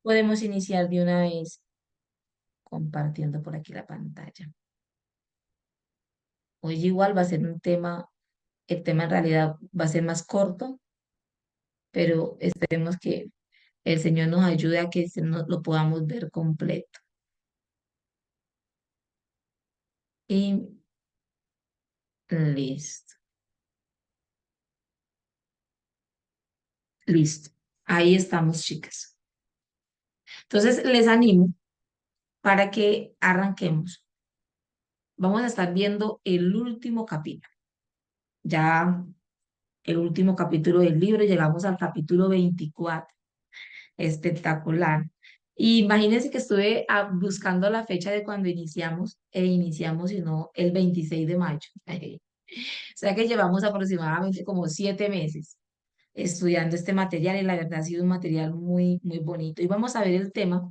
Podemos iniciar de una vez compartiendo por aquí la pantalla. Hoy igual va a ser un tema, el tema en realidad va a ser más corto, pero esperemos que el Señor nos ayude a que lo podamos ver completo. Y listo, listo. Ahí estamos, chicas. Entonces, les animo para que arranquemos. Vamos a estar viendo el último capítulo. Ya el último capítulo del libro, llegamos al capítulo 24. Espectacular. Y imagínense que estuve buscando la fecha de cuando iniciamos, e iniciamos, sino el 26 de mayo. O sea que llevamos aproximadamente como 7 meses estudiando este material y la verdad ha sido un material muy, muy bonito. Y vamos a ver el tema,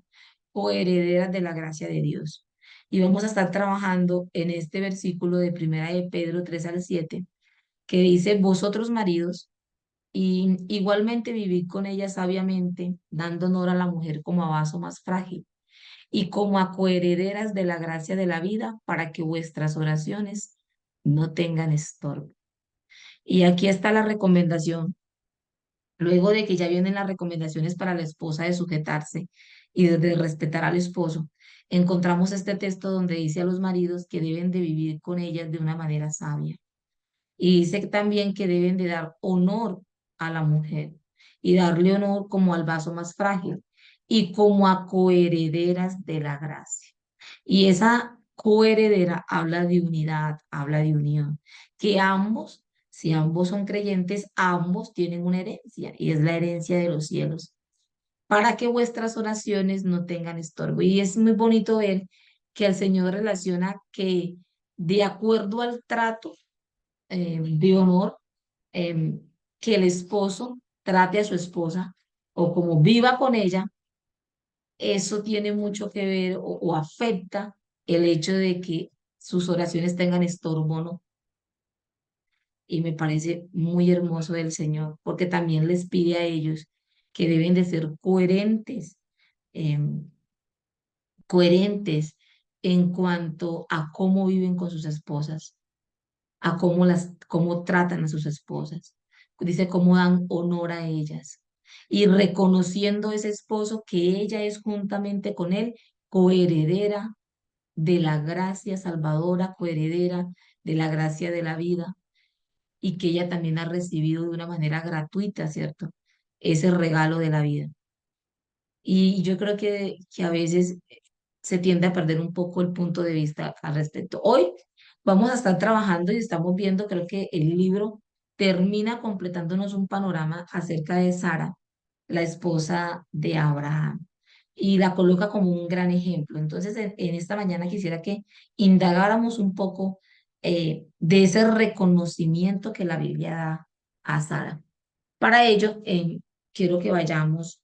coherederas de la gracia de Dios. Y vamos a estar trabajando en este versículo de Primera de Pedro 3 al 7 que dice, vosotros maridos, y igualmente vivid con ella sabiamente, dando honor a la mujer como a vaso más frágil y como a coherederas de la gracia de la vida, para que vuestras oraciones no tengan estorbo. Y aquí está la recomendación. Luego de que ya vienen las recomendaciones para la esposa de sujetarse y de respetar al esposo, encontramos este texto donde dice a los maridos que deben de vivir con ellas de una manera sabia. Y dice también que deben de dar honor a la mujer y darle honor como al vaso más frágil y como a coherederas de la gracia. Y esa coheredera habla de unidad, habla de unión, que ambos, si ambos son creyentes, ambos tienen una herencia y es la herencia de los cielos, para que vuestras oraciones no tengan estorbo. Y es muy bonito ver que el Señor relaciona que de acuerdo al trato de honor, eh, que el esposo trate a su esposa o como viva con ella, eso tiene mucho que ver o afecta el hecho de que sus oraciones tengan estorbo, ¿no? Y me parece muy hermoso del Señor, porque también les pide a ellos que deben de ser coherentes, em, coherentes en cuanto a cómo viven con sus esposas, a cómo tratan a sus esposas. Dice cómo dan honor a ellas. Y reconociendo ese esposo que ella es juntamente con él coheredera de la gracia salvadora, coheredera de la gracia de la vida y que ella también ha recibido de una manera gratuita, ¿cierto? Ese regalo de la vida. Y yo creo que a veces se tiende a perder un poco el punto de vista al respecto. Hoy vamos a estar trabajando y estamos viendo, creo que el libro termina completándonos un panorama acerca de Sara, la esposa de Abraham, y la coloca como un gran ejemplo. Entonces, en esta mañana quisiera que indagáramos un poco de ese reconocimiento que la Biblia da a Sara. Para ello, quiero que vayamos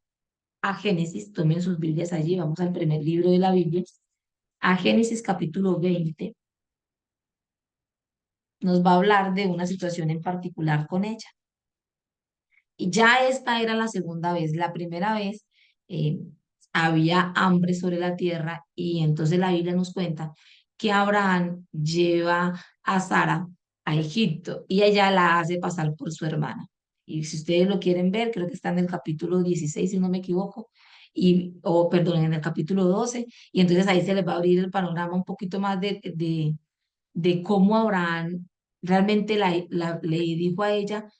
a Génesis, tomen sus Biblias allí, vamos al primer libro de la Biblia, a Génesis capítulo 20, nos va a hablar de una situación en particular con ella. Y ya esta era la segunda vez, la primera vez eh, había hambre sobre la tierra y entonces la Biblia nos cuenta que Abraham lleva a Sara a Egipto y ella la hace pasar por su hermana. Y si ustedes lo quieren ver, creo que está en el capítulo 16 si no me equivoco, o perdón, en el capítulo 12 y entonces ahí se les va a abrir el panorama un poquito más de cómo Abraham realmente le dijo a ella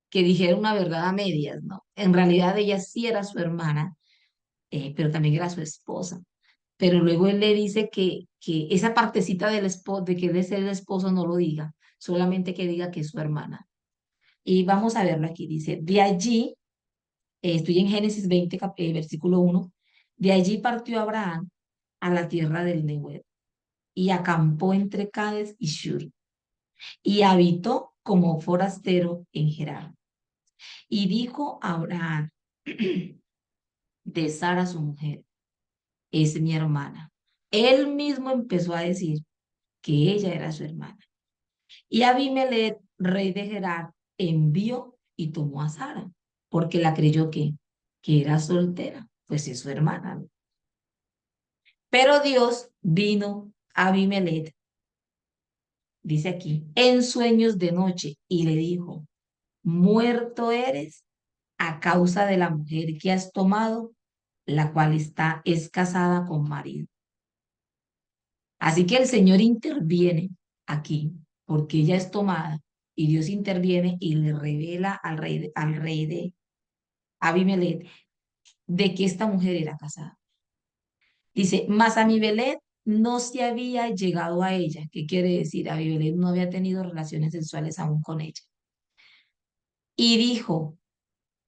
que dijera una verdad a medias, ¿no? En realidad ella sí era su hermana, pero también era su esposa. Pero luego él le dice que esa partecita del esposo, de que él es el esposo, no lo diga, solamente que diga que es su hermana. Y vamos a verlo aquí, dice, de allí, estoy en Génesis 20, versículo 1, de allí partió Abraham a la tierra del Negev y acampó entre Cades y Shur y habitó como forastero en Gerar. Y dijo Abraham de Sara su mujer, es mi hermana. Él mismo empezó a decir que ella era su hermana. Y Abimelech, rey de Gerar, envió y tomó a Sara, porque la creyó que era soltera. pues es su hermana, ¿no? Pero Dios vino a Abimelech, dice aquí, en sueños de noche y le dijo, muerto eres a causa de la mujer que has tomado, la cual es casada con marido. Así que el Señor interviene aquí, porque ella es tomada, y Dios interviene y le revela al rey de Abimelech de que esta mujer era casada. Dice, mas Abimelech no se había llegado a ella. ¿Qué quiere decir? Abimelech no había tenido relaciones sexuales aún con ella. Y dijo,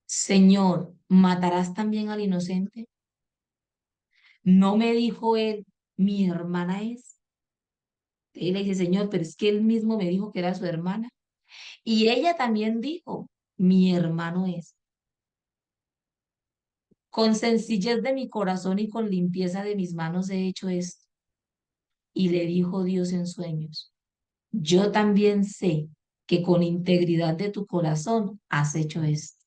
Señor, ¿matarás también al inocente? ¿No me dijo él, mi hermana es? Él le dice, Señor, pero es que él mismo me dijo que era su hermana. Y ella también dijo, mi hermano es. Con sencillez de mi corazón y con limpieza de mis manos he hecho esto. Y le dijo Dios en sueños, yo también sé que con integridad de tu corazón has hecho esto.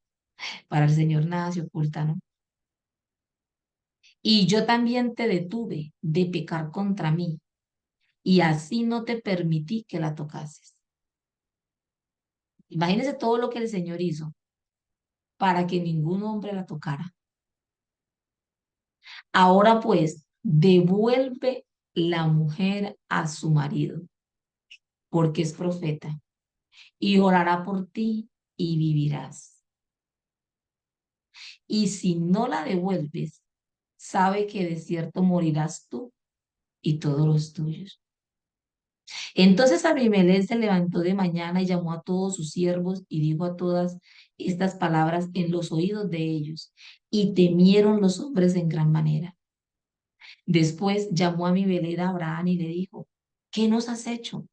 Para el Señor nada se oculta, ¿no? Y yo también te detuve de pecar contra mí, y así no te permití que la tocases. Imagínese todo lo que el Señor hizo para que ningún hombre la tocara. Ahora pues, devuelve la mujer a su marido, porque es profeta, y orará por ti y vivirás. Y si no la devuelves, sabe que de cierto morirás tú y todos los tuyos. Entonces Abimelech se levantó de mañana y llamó a todos sus siervos y dijo a todas estas palabras en los oídos de ellos, y temieron los hombres en gran manera. Después llamó a Abimelech a Abraham y le dijo, ¿qué nos has hecho?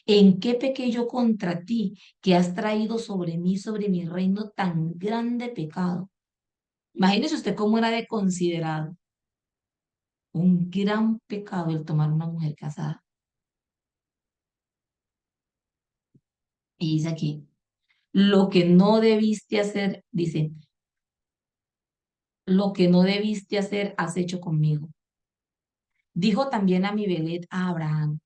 ¿En qué pequé yo contra ti que has traído sobre mi reino tan grande pecado? Imagínese usted cómo era de considerado un gran pecado el tomar una mujer casada. Y dice aquí, lo que no debiste hacer, dice, lo que no debiste hacer has hecho conmigo. Dijo también a mi Belet a Abraham,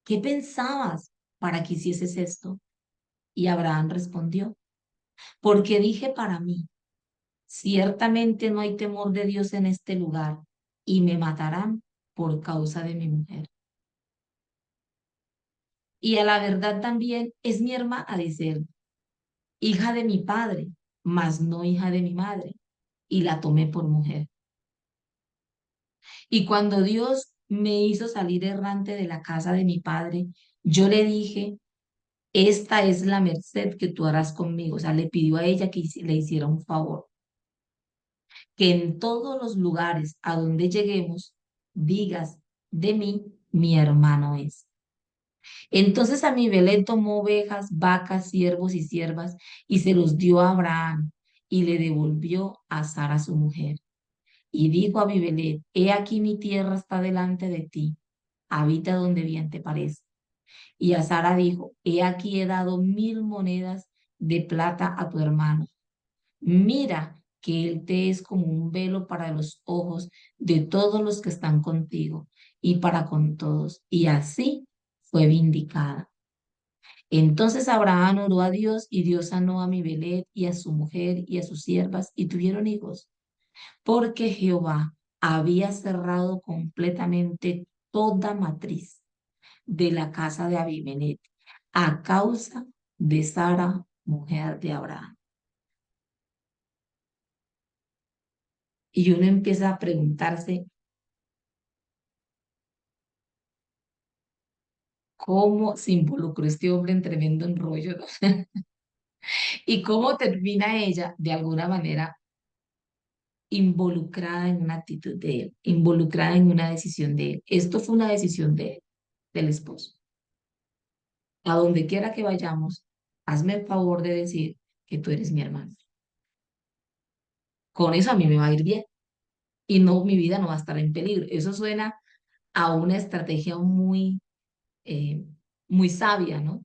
¿qué pensabas para que hicieses esto? Y Abraham respondió, porque dije para mí, ciertamente no hay temor de Dios en este lugar, y me matarán por causa de mi mujer. Y a la verdad también es mi hermana, dice él, hija de mi padre, mas no hija de mi madre, y la tomé por mujer. Y cuando Dios me hizo salir errante de la casa de mi padre, yo le dije, esta es la merced que tú harás conmigo. O sea, le pidió a ella que le hiciera un favor, que en todos los lugares a donde lleguemos, digas de mí, mi hermano es. Entonces Amibelé tomó ovejas, vacas, siervos y siervas y se los dio a Abraham y le devolvió a Sara su mujer. Y dijo a Abimelech, he aquí mi tierra está delante de ti, habita donde bien te parece. Y a Sara dijo, he aquí he dado 1000 monedas de plata a tu hermano. Mira que él te es como un velo para los ojos de todos los que están contigo y para con todos. Y así fue vindicada. Entonces Abraham oró a Dios y Dios sanó a Abimelech y a su mujer y a sus siervas y tuvieron hijos, porque Jehová había cerrado completamente toda matriz de la casa de Abimelech a causa de Sara, mujer de Abraham. Y uno empieza a preguntarse cómo se involucró este hombre en tremendo enrollo, ¿no? Y cómo termina ella de alguna manera involucrada en una actitud de él, involucrada en una decisión de él. Esto fue una decisión de él, del esposo. A donde quiera que vayamos, hazme el favor de decir que tú eres mi hermano. Con eso a mí me va a ir bien y no, mi vida no va a estar en peligro. Eso suena a una estrategia muy, muy sabia, ¿no?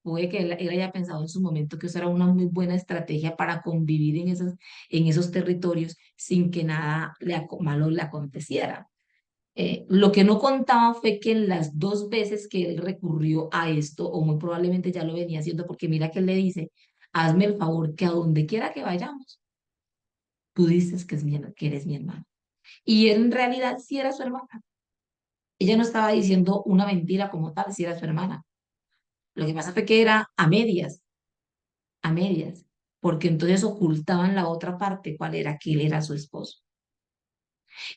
puede que él haya pensado en su momento que eso era una muy buena estrategia para convivir en esos territorios sin que nada malo le aconteciera. Lo que no contaba fue que en las dos veces que él recurrió a esto, o muy probablemente ya lo venía haciendo, porque mira que él le dice, hazme el favor que a donde quiera que vayamos, tú dices que eres mi hermano. Y él en realidad sí era su hermana. Ella no estaba diciendo una mentira como tal, si era su hermana. Lo que pasa fue que era a medias, porque entonces ocultaban la otra parte, cuál era, que él era su esposo.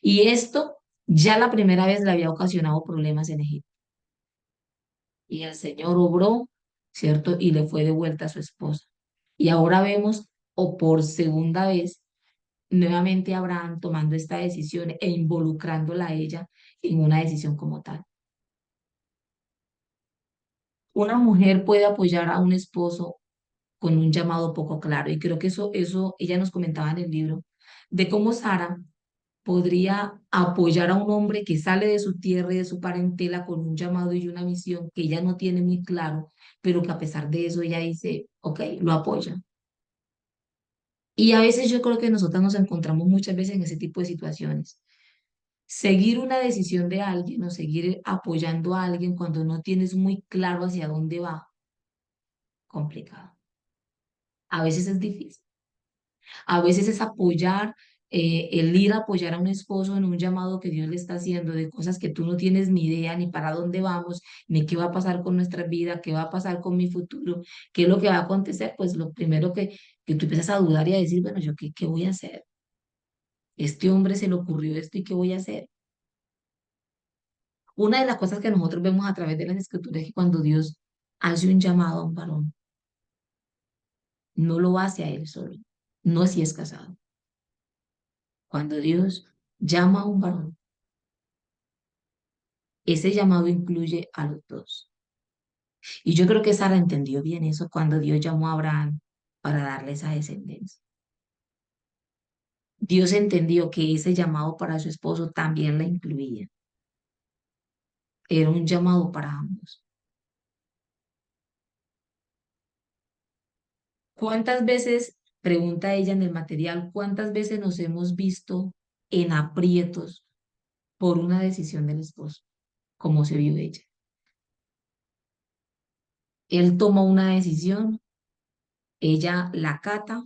Y esto ya la primera vez le había ocasionado problemas en Egipto. Y el Señor obró, ¿cierto? Y le fue de vuelta a su esposa. Y ahora vemos, o por segunda vez, nuevamente Abraham tomando esta decisión e involucrándola a ella en una decisión como tal. Una mujer puede apoyar a un esposo con un llamado poco claro. Y creo que eso ella nos comentaba en el libro, de cómo Sara podría apoyar a un hombre que sale de su tierra y de su parentela con un llamado y una misión que ella no tiene muy claro, pero que a pesar de eso ella dice, ok, lo apoya. Y a veces yo creo que nosotros nos encontramos muchas veces en ese tipo de situaciones. Seguir una decisión de alguien o seguir apoyando a alguien cuando no tienes muy claro hacia dónde va, complicado. A veces es difícil. A veces es apoyar, el ir a apoyar a un esposo en un llamado que Dios le está haciendo de cosas que tú no tienes ni idea ni para dónde vamos, ni qué va a pasar con nuestra vida, qué va a pasar con mi futuro, qué es lo que va a acontecer. Pues lo primero que tú empiezas a dudar y a decir, bueno, ¿yo qué voy a hacer? Este hombre se le ocurrió esto y ¿qué voy a hacer? Una de las cosas que nosotros vemos a través de las escrituras es que cuando Dios hace un llamado a un varón, no lo hace a él solo, no si es casado. Cuando Dios llama a un varón, ese llamado incluye a los dos. Y yo creo que Sara entendió bien eso cuando Dios llamó a Abraham para darle esa descendencia. Dios entendió que ese llamado para su esposo también la incluía. Era un llamado para ambos. ¿Cuántas veces, pregunta ella en el material, cuántas veces nos hemos visto en aprietos por una decisión del esposo, como se vio ella? Él tomó una decisión, ella la acata.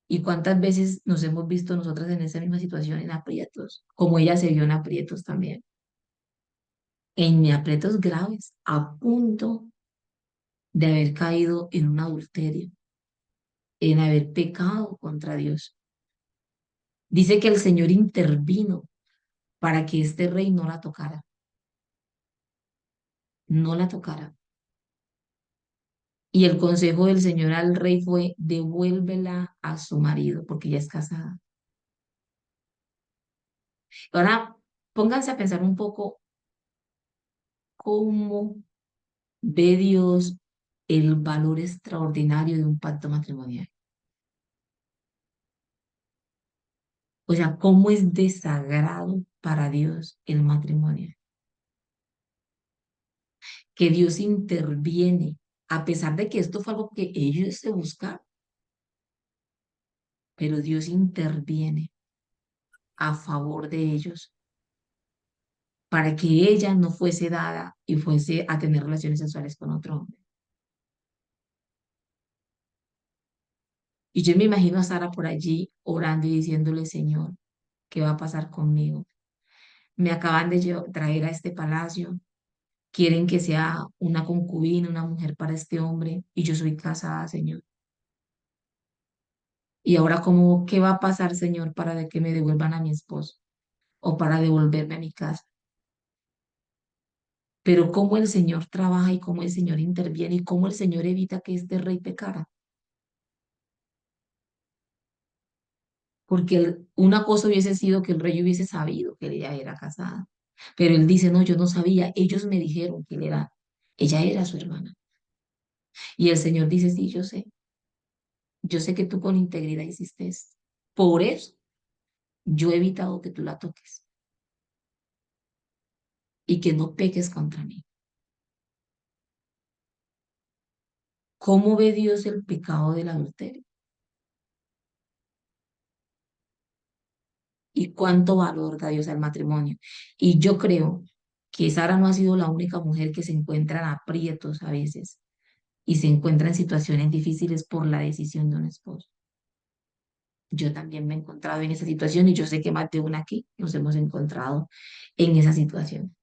¿Y cuántas veces nos hemos visto nosotras en esa misma situación en aprietos? Como ella se vio en aprietos también. En aprietos graves, a punto de haber caído en un adulterio, en haber pecado contra Dios. Dice que el Señor intervino para que este rey no la tocara, no la tocara. Y el consejo del Señor al rey fue, devuélvela a su marido, porque ella es casada. Ahora, pónganse a pensar un poco cómo ve Dios el valor extraordinario de un pacto matrimonial. O sea, cómo es de sagrado para Dios el matrimonio. Que Dios interviene, a pesar de que esto fue algo que ellos se buscaron, pero Dios interviene a favor de ellos para que ella no fuese dada y fuese a tener relaciones sexuales con otro hombre. Y yo me imagino a Sara por allí orando y diciéndole, Señor, ¿qué va a pasar conmigo? Me acaban de traer a este palacio, quieren que sea una concubina, una mujer para este hombre, y yo soy casada, Señor. Y ahora, ¿cómo, qué va a pasar, Señor, para de que me devuelvan a mi esposo o para devolverme a mi casa? Pero cómo el Señor trabaja y cómo el Señor interviene y cómo el Señor evita que este rey pecara. Porque una cosa hubiese sido que el rey hubiese sabido que ella era casada. Pero él dice, no, yo no sabía, ellos me dijeron que ella era su hermana. Y el Señor dice, sí, yo sé que tú con integridad hiciste esto. Por eso yo he evitado que tú la toques y que no peques contra mí. ¿Cómo ve Dios el pecado del adulterio? ¿Y cuánto valor da Dios al matrimonio? Y yo creo que Sara no ha sido la única mujer que se encuentra en aprietos a veces y se encuentra en situaciones difíciles por la decisión de un esposo. Yo también me he encontrado en esa situación y yo sé que más de una aquí nos hemos encontrado en esa situación.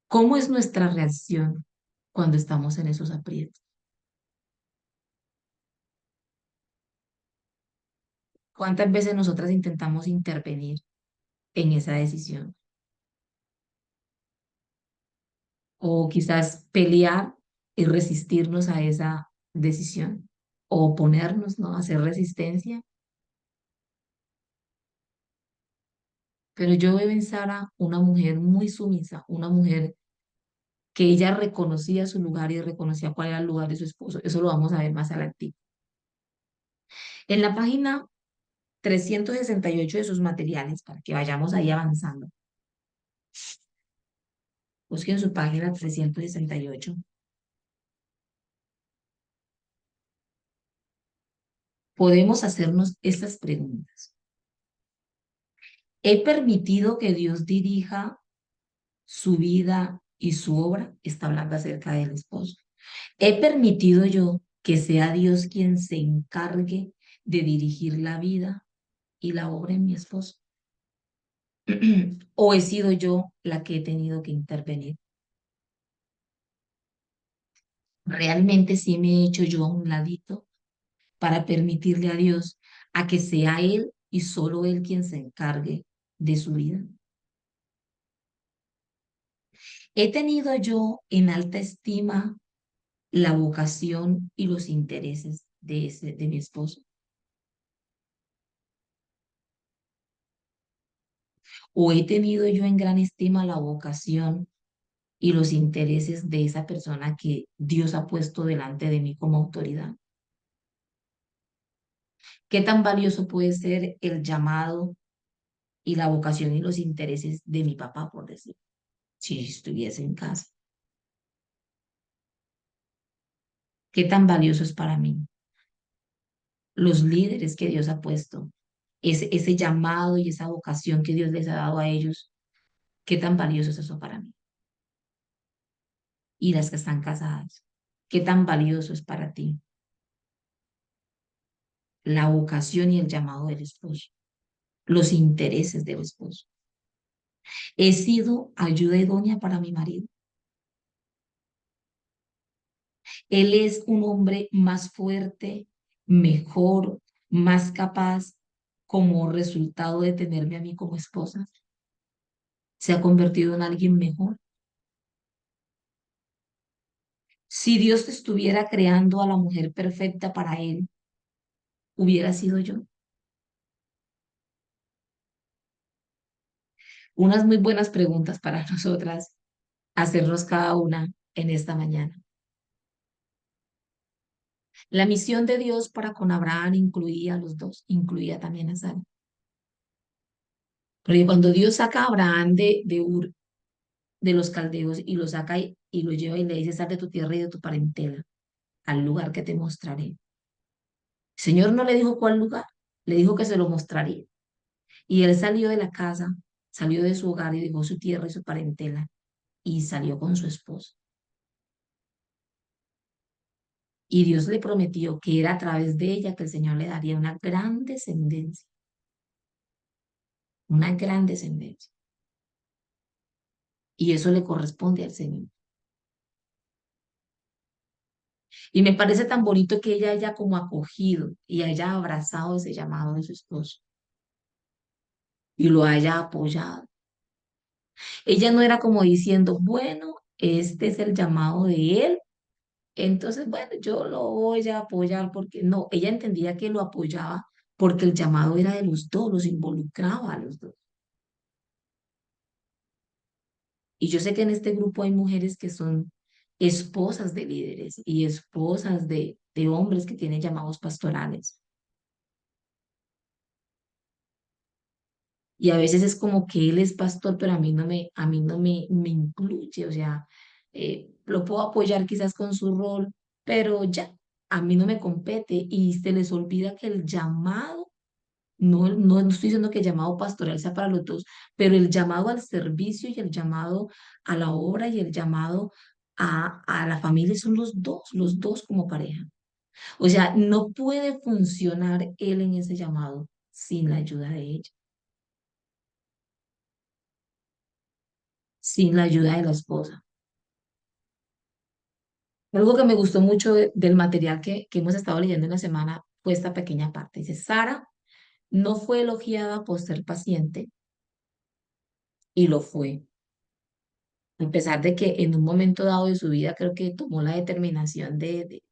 ¿Cómo es nuestra reacción cuando estamos en esos aprietos? ¿Cuántas veces nosotras intentamos intervenir en esa decisión? O quizás pelear y resistirnos a esa decisión, o oponernos, ¿no? Hacer resistencia. Pero yo veo en Sara una mujer muy sumisa, una mujer que ella reconocía su lugar y reconocía cuál era el lugar de su esposo. Eso lo vamos a ver más adelante. En la página 368 de sus materiales, para que vayamos ahí avanzando, busquen su página 368. Podemos hacernos estas preguntas. ¿He permitido que Dios dirija su vida y su obra? Está hablando acerca del esposo. ¿He permitido yo que sea Dios quien se encargue de dirigir la vida y la obra en mi esposo? ¿O he sido yo la que he tenido que intervenir? ¿Realmente sí me he hecho yo a un ladito para permitirle a Dios a que sea Él y solo Él quien se encargue de su vida? ¿He tenido yo en alta estima la vocación y los intereses de mi esposo? ¿O he tenido yo en gran estima la vocación y los intereses de esa persona que Dios ha puesto delante de mí como autoridad? ¿Qué tan valioso puede ser el llamado y la vocación y los intereses de mi papá, por decir, si estuviese en casa? ¿Qué tan valioso es para mí? Los líderes que Dios ha puesto, ese llamado y esa vocación que Dios les ha dado a ellos, ¿qué tan valioso es eso para mí? Y las que están casadas, ¿qué tan valioso es para ti la vocación y el llamado del esposo, los intereses del esposo? He sido ayuda idónea para mi marido. Él es un hombre más fuerte, mejor, más capaz como resultado de tenerme a mí como esposa. Se ha convertido en alguien mejor. Si Dios estuviera creando a la mujer perfecta para él, hubiera sido yo. Unas muy buenas preguntas para nosotras hacernos cada una en esta mañana. La misión de Dios para con Abraham incluía a los dos, incluía también a Sara. Porque cuando Dios saca a Abraham de Ur, de los caldeos, y lo saca y lo lleva y le dice, sal de tu tierra y de tu parentela, al lugar que te mostraré. El Señor no le dijo cuál lugar, le dijo que se lo mostraría. Y él salió de la casa, salió de su hogar y dejó su tierra y su parentela y salió con su esposa. Y Dios le prometió que era a través de ella que el Señor le daría una gran descendencia. Y eso le corresponde al Señor. Y me parece tan bonito que ella haya como acogido y haya abrazado ese llamado de su esposo y lo haya apoyado. Ella no era como diciendo, bueno, este es el llamado de él, entonces, bueno, yo lo voy a apoyar porque no, ella entendía que lo apoyaba porque el llamado era de los dos, los involucraba a los dos. Y yo sé que en este grupo hay mujeres que son esposas de líderes y esposas de hombres que tienen llamados pastorales. Y a veces es como que él es pastor, pero a mí no me incluye, o sea, lo puedo apoyar quizás con su rol, pero ya, a mí no me compete y se les olvida que el llamado, no estoy diciendo que el llamado pastoral sea para los dos, pero el llamado al servicio y el llamado a la obra y el llamado a la familia son los dos como pareja. O sea, no puede funcionar él en ese llamado sin la ayuda de ella, sin la ayuda de la esposa. Algo que me gustó mucho del material que hemos estado leyendo en la semana fue esta pequeña parte. Dice, Sara no fue elogiada por ser paciente y lo fue. A pesar de que en un momento dado de su vida creo que tomó la determinación de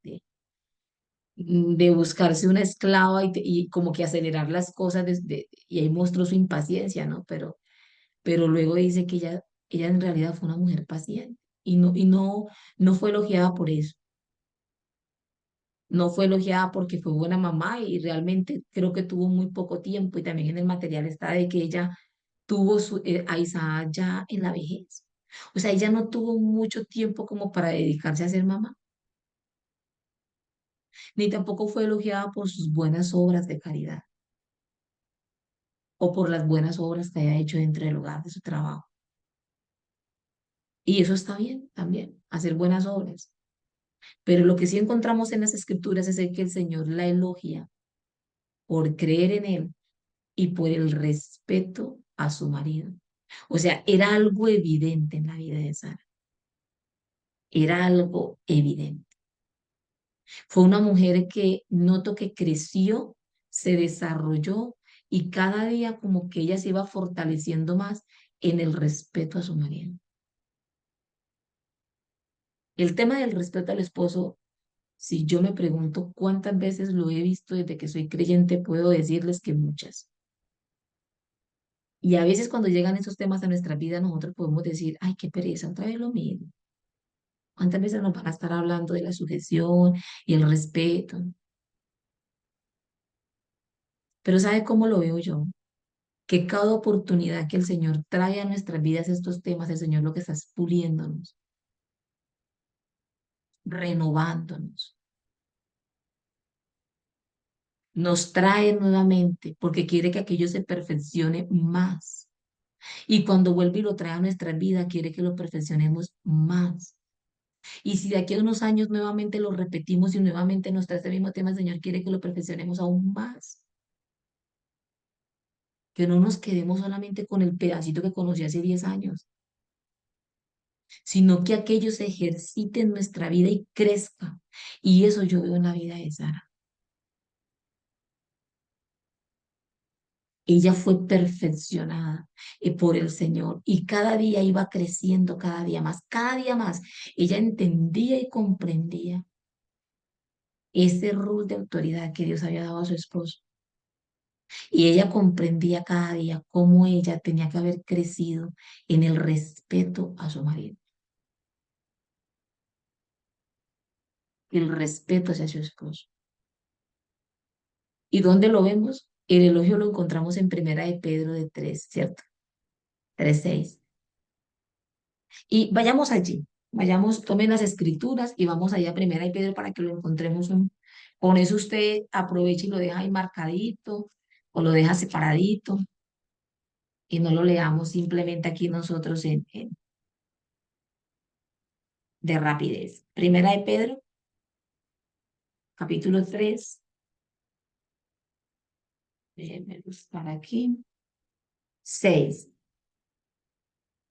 buscarse una esclava y como que acelerar las cosas y ahí mostró su impaciencia, ¿no? Pero luego dice que ella en realidad fue una mujer paciente y no fue elogiada por eso. No fue elogiada porque fue buena mamá y realmente creo que tuvo muy poco tiempo y también en el material está de que ella tuvo a Isaac ya en la vejez. O sea, ella no tuvo mucho tiempo como para dedicarse a ser mamá, ni tampoco fue elogiada por sus buenas obras de caridad o por las buenas obras que haya hecho dentro del hogar de su trabajo. Y eso está bien también, hacer buenas obras. Pero lo que sí encontramos en las escrituras es el que el Señor la elogia por creer en Él y por el respeto a su marido. O sea, era algo evidente en la vida de Sara, era algo evidente. Fue una mujer que noto que creció, se desarrolló y cada día como que ella se iba fortaleciendo más en el respeto a su marido. El tema del respeto al esposo, si yo me pregunto cuántas veces lo he visto desde que soy creyente, puedo decirles que muchas. Y a veces cuando llegan esos temas a nuestra vida, nosotros podemos decir, ay, qué pereza, otra vez lo mismo. ¿Cuántas veces nos van a estar hablando de la sujeción y el respeto? Pero ¿sabe cómo lo veo yo? Que cada oportunidad que el Señor trae a nuestras vidas estos temas, el Señor lo que está es puliéndonos, renovándonos, nos trae nuevamente porque quiere que aquello se perfeccione más. Y cuando vuelve y lo trae a nuestra vida, quiere que lo perfeccionemos más. Y si de aquí a unos años nuevamente lo repetimos y nuevamente nos trae este mismo tema, el Señor quiere que lo perfeccionemos aún más. Que no nos quedemos solamente con el pedacito que conocí hace 10 años, sino que aquello se ejercite en nuestra vida y crezca. Y eso yo veo en la vida de Sara. Ella fue perfeccionada por el Señor y cada día iba creciendo, cada día más, cada día más. Ella entendía y comprendía ese rol de autoridad que Dios había dado a su esposo. Y ella comprendía cada día cómo ella tenía que haber crecido en el respeto a su marido, el respeto hacia su esposo. ¿Y dónde lo vemos? El elogio lo encontramos en Primera de Pedro de 3, ¿cierto? 3:6. Y vayamos allí, vayamos, tomen las escrituras y vamos allá a Primera de Pedro para que lo encontremos. Con eso usted aprovecha y lo deja ahí marcadito o lo deja separadito y no lo leamos simplemente aquí nosotros de rapidez. Primera de Pedro, capítulo 3. Déjenme buscar aquí. 6.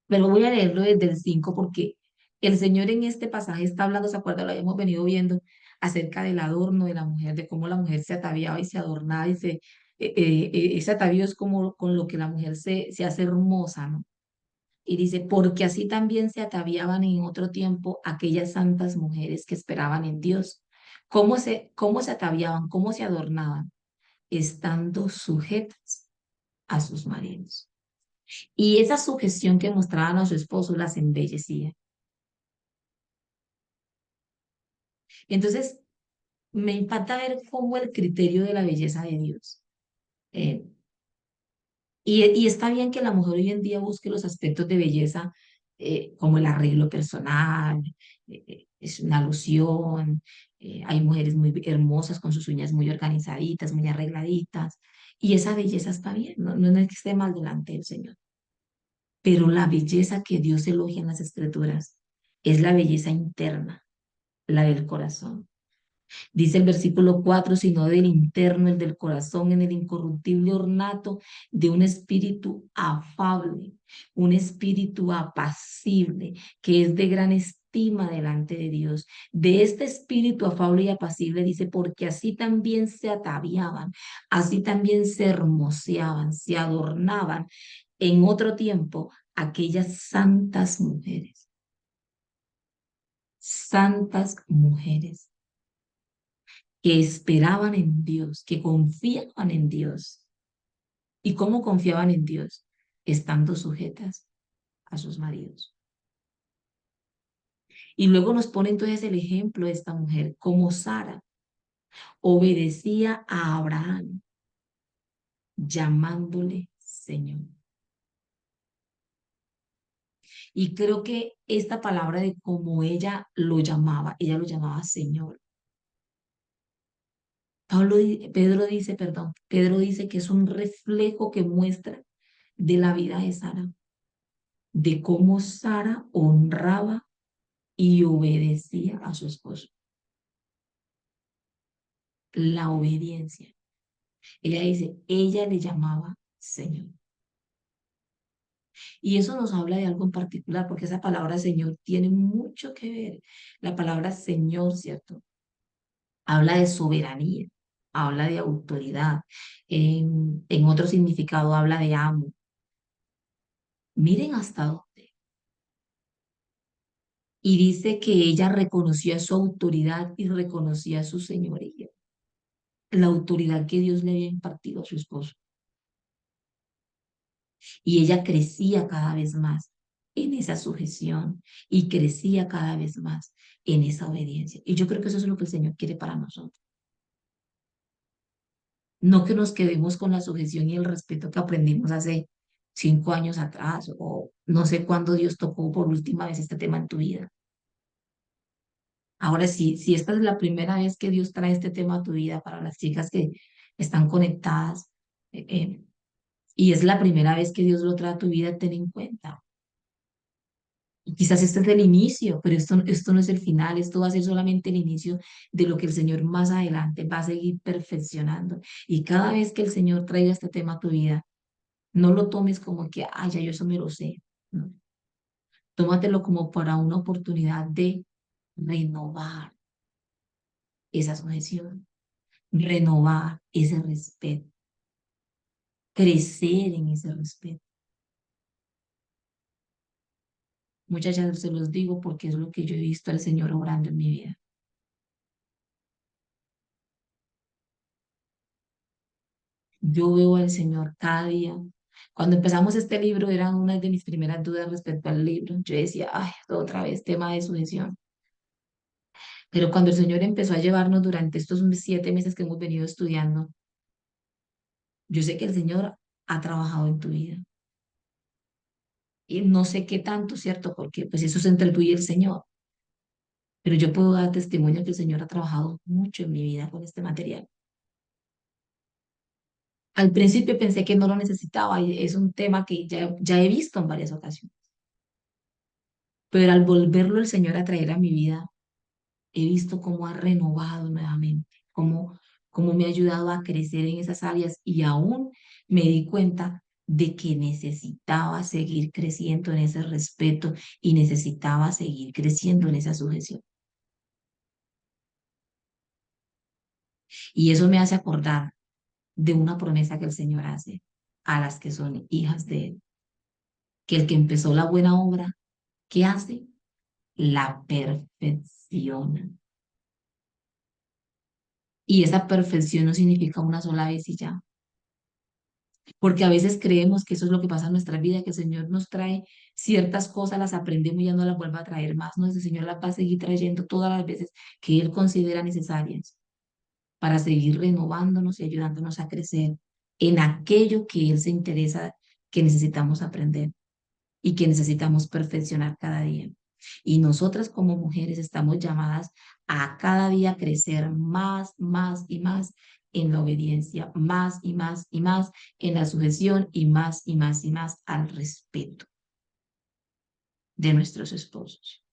Pero voy a leerlo desde el 5 porque el Señor en este pasaje está hablando, ¿se acuerda? Lo habíamos venido viendo acerca del adorno de la mujer, de cómo la mujer se ataviaba y se adornaba y ese atavío es como con lo que la mujer se hace hermosa, ¿no? Y dice, porque así también se ataviaban en otro tiempo aquellas santas mujeres que esperaban en Dios. ¿Cómo se ataviaban? ¿Cómo se adornaban? Estando sujetas a sus maridos. Y esa sujeción que mostraban a su esposo las embellecía. Entonces, me impacta ver cómo el criterio de la belleza de Dios. Y está bien que la mujer hoy en día busque los aspectos de belleza como el arreglo personal, es una alusión. Hay mujeres muy hermosas con sus uñas muy organizaditas, muy arregladitas, y esa belleza está bien, no es que esté mal delante del Señor, pero la belleza que Dios elogia en las Escrituras es la belleza interna, la del corazón. Dice el versículo 4, sino del interno, el del corazón, en el incorruptible ornato de un espíritu afable, un espíritu apacible, que es de gran estima delante de Dios. De este espíritu afable y apacible dice, porque así también se ataviaban, así también se hermoseaban, se adornaban en otro tiempo aquellas santas mujeres que esperaban en Dios, que confiaban en Dios. ¿Y cómo confiaban en Dios? Estando sujetas a sus maridos. Y luego nos pone entonces el ejemplo de esta mujer, como Sara obedecía a Abraham, llamándole Señor. Y creo que esta palabra de como ella lo llamaba Señor. Pedro dice que es un reflejo que muestra de la vida de Sara, de cómo Sara honraba y obedecía a su esposo. La obediencia. Ella dice, ella le llamaba Señor. Y eso nos habla de algo en particular, porque esa palabra Señor tiene mucho que ver. La palabra Señor, ¿cierto? Habla de soberanía, habla de autoridad. En otro significado habla de amo. Miren hasta dónde. Y dice que ella reconocía su autoridad y reconocía su señoría, la autoridad que Dios le había impartido a su esposo. Y ella crecía cada vez más en esa sujeción y crecía cada vez más en esa obediencia. Y yo creo que eso es lo que el Señor quiere para nosotros. No que nos quedemos con la sujeción y el respeto que aprendimos hace 5 años atrás o no sé cuándo Dios tocó por última vez este tema en tu vida. Ahora sí, si esta es la primera vez que Dios trae este tema a tu vida para las chicas que están conectadas eh, eh, y es la primera vez que Dios lo trae a tu vida, ten en cuenta. Y quizás este es el inicio, pero esto no es el final, esto va a ser solamente el inicio de lo que el Señor más adelante va a seguir perfeccionando. Y cada vez que el Señor traiga este tema a tu vida, no lo tomes como que, ay, ya yo eso me lo sé. No. Tómatelo como para una oportunidad de renovar esa sujeción, renovar ese respeto, crecer en ese respeto. Muchas veces se los digo porque es lo que yo he visto al Señor obrando en mi vida. Yo veo al Señor cada día. Cuando empezamos este libro, eran una de mis primeras dudas respecto al libro. Yo decía, ay, otra vez tema de sujeción. Pero cuando el Señor empezó a llevarnos durante estos 7 meses que hemos venido estudiando, yo sé que el Señor ha trabajado en tu vida. Y no sé qué tanto, ¿cierto? Porque pues eso es entre tú y el Señor. Pero yo puedo dar testimonio que el Señor ha trabajado mucho en mi vida con este material. Al principio pensé que no lo necesitaba y es un tema que ya he visto en varias ocasiones. Pero al volverlo el Señor a traer a mi vida, he visto cómo ha renovado nuevamente, cómo me ha ayudado a crecer en esas áreas y aún me di cuenta de que necesitaba seguir creciendo en ese respeto y necesitaba seguir creciendo en esa sujeción. Y eso me hace acordar de una promesa que el Señor hace a las que son hijas de Él, que el que empezó la buena obra, ¿qué hace? La perfecciona. Y esa perfección no significa una sola vez y ya, porque a veces creemos que eso es lo que pasa en nuestra vida, que el Señor nos trae ciertas cosas, las aprendemos y ya no las vuelve a traer más. No, el Señor las va a seguir trayendo todas las veces que Él considera necesarias para seguir renovándonos y ayudándonos a crecer en aquello que Él se interesa que necesitamos aprender. y que necesitamos perfeccionar cada día. Y nosotras como mujeres estamos llamadas a cada día crecer más, más y más en la obediencia, más y más y más en la sujeción y más y más y más al respeto de nuestros esposos.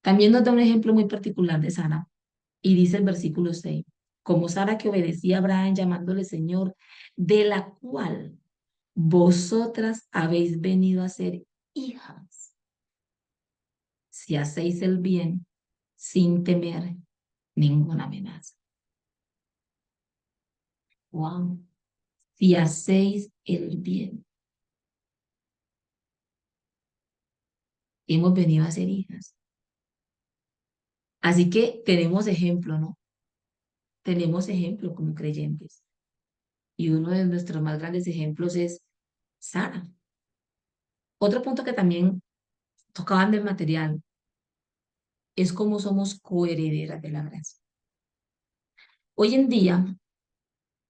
También nos da un ejemplo muy particular de Sara y dice el versículo 6, como Sara que obedecía a Abraham llamándole Señor, de la cual vosotras habéis venido a ser hijas, si hacéis el bien sin temer ninguna amenaza. Wow. Si hacéis el bien, hemos venido a ser hijas. Así que tenemos ejemplo, ¿no? Tenemos ejemplo como creyentes. Y uno de nuestros más grandes ejemplos es Sara. Otro punto que también tocaban del material es cómo somos coherederas de la gracia. Hoy en día,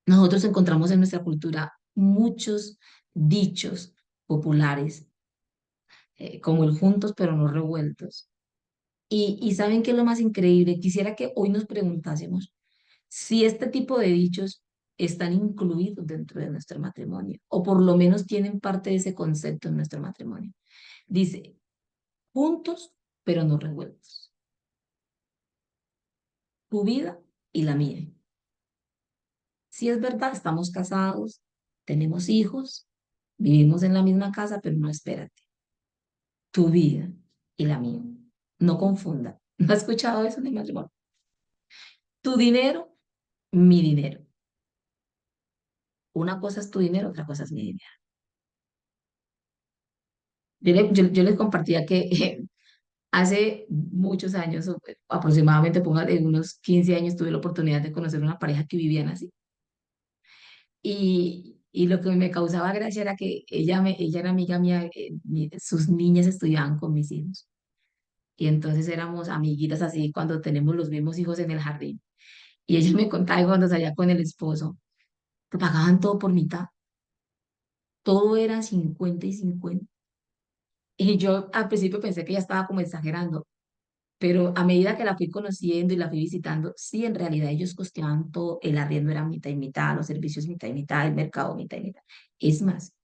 nosotros encontramos en nuestra cultura muchos dichos populares, como el juntos pero no revueltos. Y ¿saben qué es lo más increíble? Quisiera que hoy nos preguntásemos si este tipo de dichos están incluidos dentro de nuestro matrimonio, o por lo menos tienen parte de ese concepto en nuestro matrimonio. Dice, juntos pero no revueltos. Tu vida y la mía. Si es verdad, estamos casados, tenemos hijos, vivimos en la misma casa, pero no, espérate. Tu vida y la mía. No confunda. ¿No has escuchado eso en el matrimonio? Tu dinero, mi dinero. Una cosa es tu dinero, otra cosa es mi dinero. Yo les compartía que hace muchos años, aproximadamente, póngale unos 15 años, tuve la oportunidad de conocer una pareja que vivían así. Y lo que me causaba gracia era que ella era amiga mía, sus niñas estudiaban con mis hijos. Y entonces éramos amiguitas así cuando tenemos los mismos hijos en el jardín. Y ella me contaba que cuando salía con el esposo, que pagaban todo por mitad. Todo era 50 y 50. Y yo al principio pensé que ella estaba como exagerando, pero a medida que la fui conociendo y la fui visitando, sí, en realidad ellos costeaban todo, el arriendo era mitad y mitad, los servicios mitad y mitad, el mercado mitad y mitad. Es más,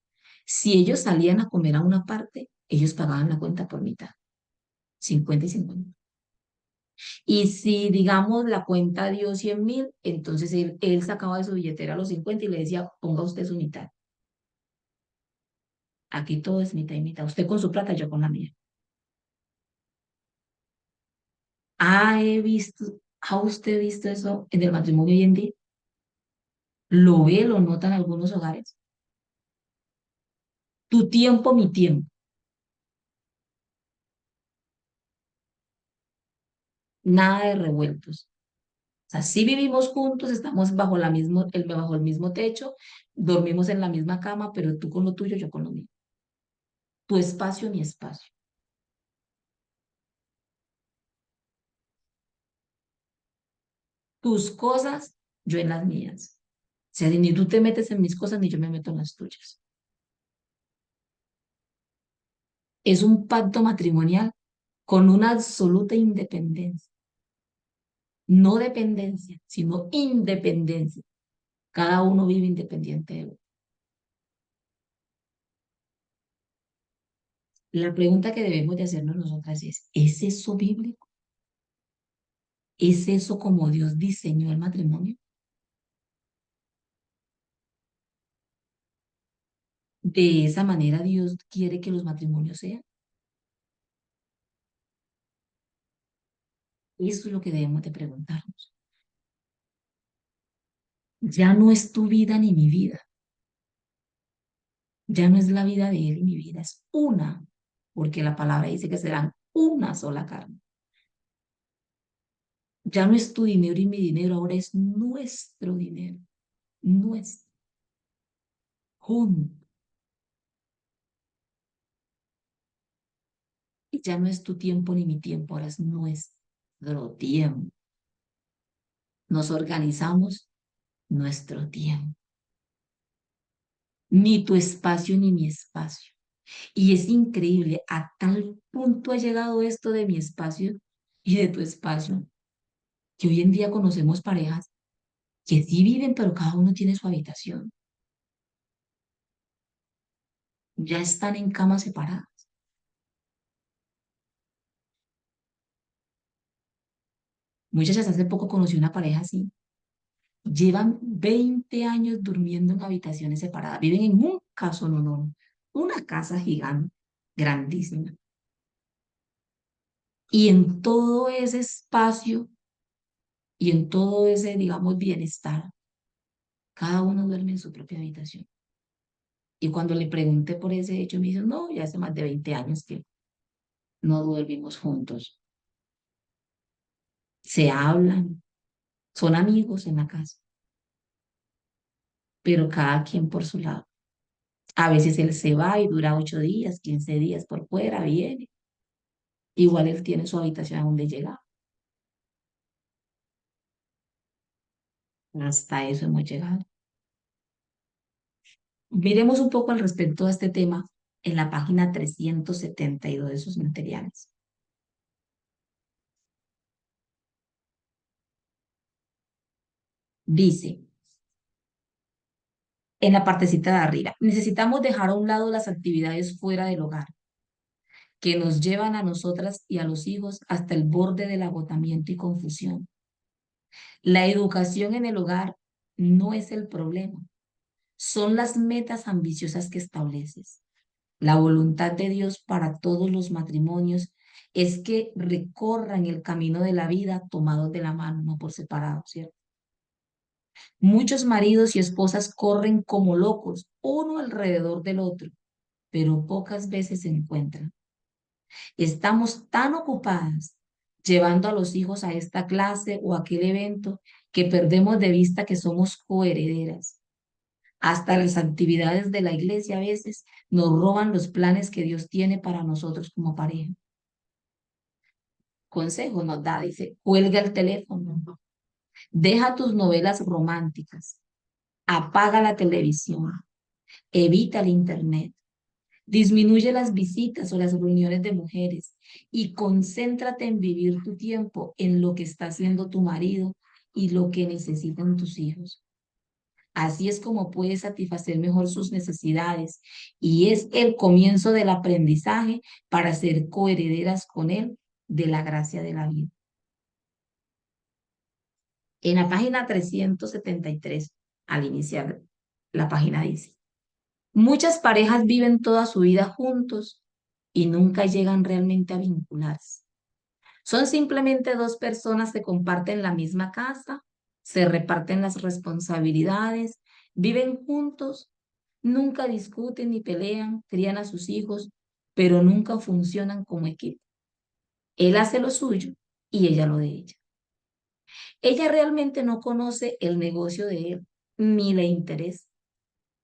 si ellos salían a comer a una parte, ellos pagaban la cuenta por mitad, 50 y 50. Y si, digamos, la cuenta dio 100.000, entonces él sacaba de su billetera los 50 y le decía, ponga usted su mitad. Aquí todo es mitad y mitad. Usted con su plata, yo con la mía. He visto, ¿ha usted visto eso en el matrimonio hoy en día? Lo ve, lo nota en algunos hogares. Tu tiempo, mi tiempo. Nada de revueltos. O sea, sí vivimos juntos, estamos bajo el mismo techo, dormimos en la misma cama, pero tú con lo tuyo, yo con lo mío. Tu espacio, mi espacio. Tus cosas, yo en las mías. O sea, ni tú te metes en mis cosas, ni yo me meto en las tuyas. Es un pacto matrimonial con una absoluta independencia. No dependencia, sino independencia. Cada uno vive independiente de otro. La pregunta que debemos de hacernos nosotras ¿es eso bíblico? ¿Es eso como Dios diseñó el matrimonio? ¿De esa manera Dios quiere que los matrimonios sean? Eso es lo que debemos de preguntarnos. Ya no es tu vida ni mi vida. Ya no es la vida de él y mi vida, es una, porque la palabra dice que serán una sola carne. Ya no es tu dinero y mi dinero, ahora es nuestro dinero, nuestro, junto. Y ya no es tu tiempo ni mi tiempo, ahora es nuestro tiempo. Nos organizamos nuestro tiempo. Ni tu espacio ni mi espacio. Y es increíble, a tal punto ha llegado esto de mi espacio y de tu espacio, que hoy en día conocemos parejas que sí viven, pero cada uno tiene su habitación. Ya están en camas separadas. Muchachas, hace poco conocí una pareja así. Llevan 20 años durmiendo en habitaciones separadas. Viven en un caso, no, una casa gigante, grandísima. Y en todo ese espacio y en todo ese, digamos, bienestar, cada uno duerme en su propia habitación. Y cuando le pregunté por ese hecho, me dijo, no, ya hace más de 20 años que no dormimos juntos. Se hablan, son amigos en la casa, pero cada quien por su lado. A veces él se va y dura 8 días, 15 días por fuera, viene. Igual él tiene su habitación a donde llega. Hasta eso hemos llegado. Miremos un poco al respecto de este tema en la página 372 de sus materiales. Dice, en la partecita de arriba, necesitamos dejar a un lado las actividades fuera del hogar que nos llevan a nosotras y a los hijos hasta el borde del agotamiento y confusión. La educación en el hogar no es el problema, son las metas ambiciosas que estableces. La voluntad de Dios para todos los matrimonios es que recorran el camino de la vida tomados de la mano, no por separado, ¿cierto? Muchos maridos y esposas corren como locos, uno alrededor del otro, pero pocas veces se encuentran. Estamos tan ocupadas llevando a los hijos a esta clase o aquel evento que perdemos de vista que somos coherederas. Hasta las actividades de la iglesia a veces nos roban los planes que Dios tiene para nosotros como pareja. Consejo nos da, dice, cuelga el teléfono, deja tus novelas románticas, apaga la televisión, evita el internet, disminuye las visitas o las reuniones de mujeres y concéntrate en vivir tu tiempo en lo que está haciendo tu marido y lo que necesitan tus hijos. Así es como puedes satisfacer mejor sus necesidades y es el comienzo del aprendizaje para ser coherederas con él de la gracia de la vida. En la página 373, al iniciar la página dice, muchas parejas viven toda su vida juntos y nunca llegan realmente a vincularse. Son simplemente dos personas que comparten la misma casa, se reparten las responsabilidades, viven juntos, nunca discuten ni pelean, crían a sus hijos, pero nunca funcionan como equipo. Él hace lo suyo y ella lo de ella. Ella realmente no conoce el negocio de él, ni le interesa.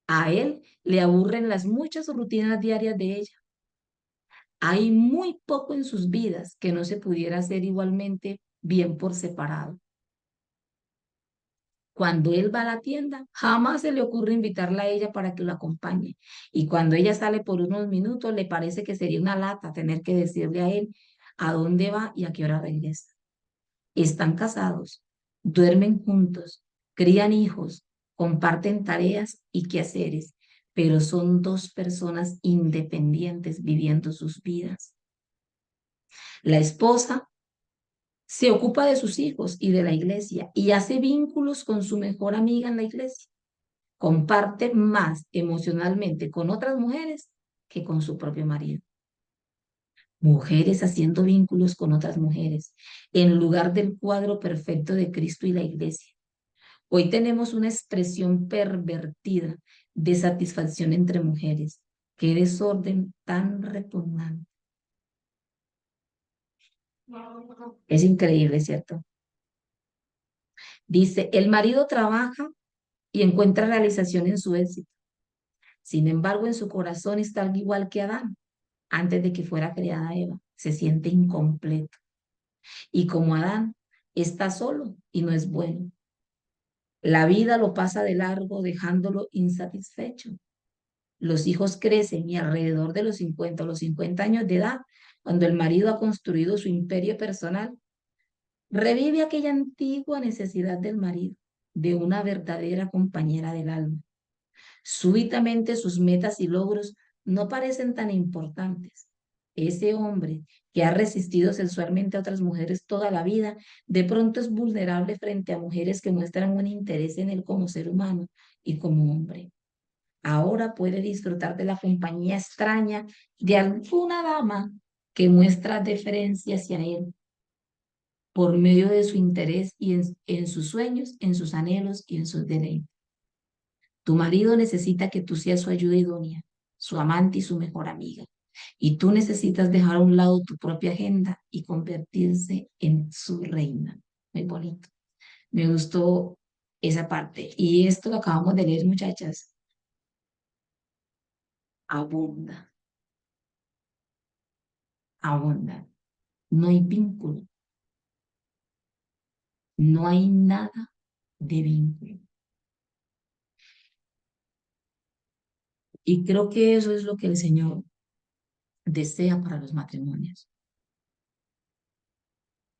A él le aburren las muchas rutinas diarias de ella. Hay muy poco en sus vidas que no se pudiera hacer igualmente bien por separado. Cuando él va a la tienda, jamás se le ocurre invitarla a ella para que lo acompañe. Y cuando ella sale por unos minutos, le parece que sería una lata tener que decirle a él a dónde va y a qué hora regresa. Están casados, duermen juntos, crían hijos, comparten tareas y quehaceres, pero son dos personas independientes viviendo sus vidas. La esposa se ocupa de sus hijos y de la iglesia y hace vínculos con su mejor amiga en la iglesia. Comparte más emocionalmente con otras mujeres que con su propio marido. Mujeres haciendo vínculos con otras mujeres en lugar del cuadro perfecto de Cristo y la iglesia. Hoy tenemos una expresión pervertida de satisfacción entre mujeres. Qué desorden tan repugnante. Es increíble, ¿cierto? Dice, el marido trabaja y encuentra realización en su éxito. Sin embargo, en su corazón está algo igual que Adán, antes de que fuera creada Eva. Se siente incompleto. Y como Adán, está solo y no es bueno. La vida lo pasa de largo dejándolo insatisfecho. Los hijos crecen y alrededor de los 50 o los 50 años de edad, cuando el marido ha construido su imperio personal, revive aquella antigua necesidad del marido, de una verdadera compañera del alma. Súbitamente sus metas y logros no parecen tan importantes. Ese hombre que ha resistido sexualmente a otras mujeres toda la vida, de pronto es vulnerable frente a mujeres que muestran un interés en él como ser humano y como hombre. Ahora puede disfrutar de la compañía extraña de alguna dama que muestra deferencia hacia él por medio de su interés y en sus sueños, en sus anhelos y en sus deleites. Tu marido necesita que tú seas su ayuda idónea, su amante y su mejor amiga. Y tú necesitas dejar a un lado tu propia agenda y convertirse en su reina. Muy bonito. Me gustó esa parte. Y esto que acabamos de leer, muchachas, abunda, abunda. No hay vínculo, no hay nada de vínculo. Y creo que eso es lo que el Señor desea para los matrimonios,